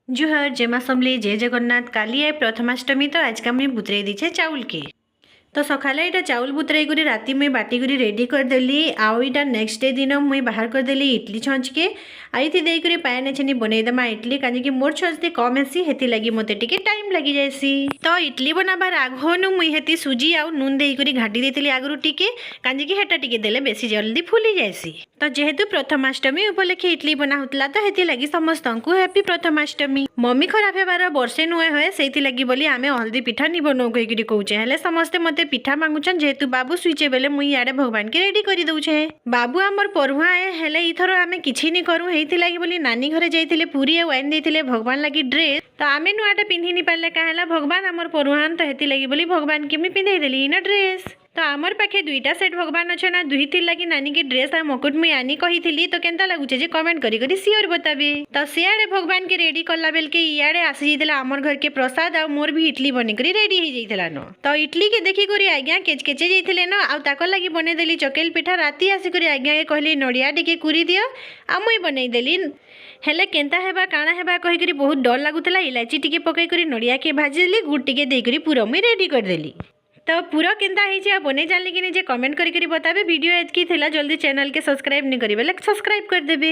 जुहर जय मां समली जय जगन्नाथ। काली है प्रथमाष्टमी तो आज का मुझे बुतरे दीछे चाउल के तो सकाले यहाँ चाउल बुतराई कर राति मुई बाटी कर रेडी करदेली। आउ यहाँ नेक्स्ट डे दिन मुई बाहर करदेली इडली छंच के आई देकर पाया छेनी बनईदेमा इडली कहीं मोर छंचते कम हेसी हेती लगी मत टे टाइम लगी जाएसी। तो इडली बनाबार आगनु मुई हेती सुजी आउ नून देकर घाटी देती आगु टिके कहीं हेटा टिके देले बेसी जल्दी फुली जाएसी। तो जेहेतु प्रथमाष्टमी उपलक्षे इडली बना होता तो हेती लगी समस्त को हैप्पी प्रथमाष्टमी। मम्मी खराब हेबार वर्षे नुए हुए से लगी बोली आमे हल्दी पिठा नि बनाऊ कहीकि कौचे हेले समस्ते मते पिठा मांगुछन जेहेतु बाबू सुइचे बेले मुई याडे भगवान के रेडी करी दउछे। बाबू हमर परुआ ए हेले इथरो आमे किछि नि करू हेती लगी बोली नानी घरे जाइतिले पूरी ए वाइन देइतिले भगवान लगी ड्रेस तो आमे नुआटा पिन्हि नि पारले काहेला भगवान हमर परुआन तो हेती लगी बोली भगवान के मी पिन्है देली ना ड्रेस। तो आमर पाखे दुईटा सेट भगवान अच्छे ना दुई थी लगी नानी की ड्रेस आ मकुट मुई आनी कही तो केनता लगुचे जे कमेंट करी सियोर बताबे। तो सियाड़े भगवान के रेडी कला बेल के इयाड़े आसी जाइला आमर घर के प्रसाद आ मोर भी इडली बनी करी रेडी हो जाइला न। तो इडली के देखी करी आज्ञा केचकेचे जाइथिले न आ ताकर लगी बने देली चकेल पिठा राती आसी करी आज्ञा के कहली नड़िया टिके कुरी दियो आ मुई बनै देली हेले केनता हेबा काଣା हेबा कही करी बहुत डर लागुतला। इलायची टिके पकई करी नड़िया के भाजी देली गुड़ टिके दे करी पूरा मुई रेडी कर देली। तो पूरा केनता है बने जानी कि नहीं कमेंट करी बताबे। वीडियो एतकी थिला जल्दी चैनल के सब्सक्राइब नहीं करेंगे सब्सक्राइब कर देबे।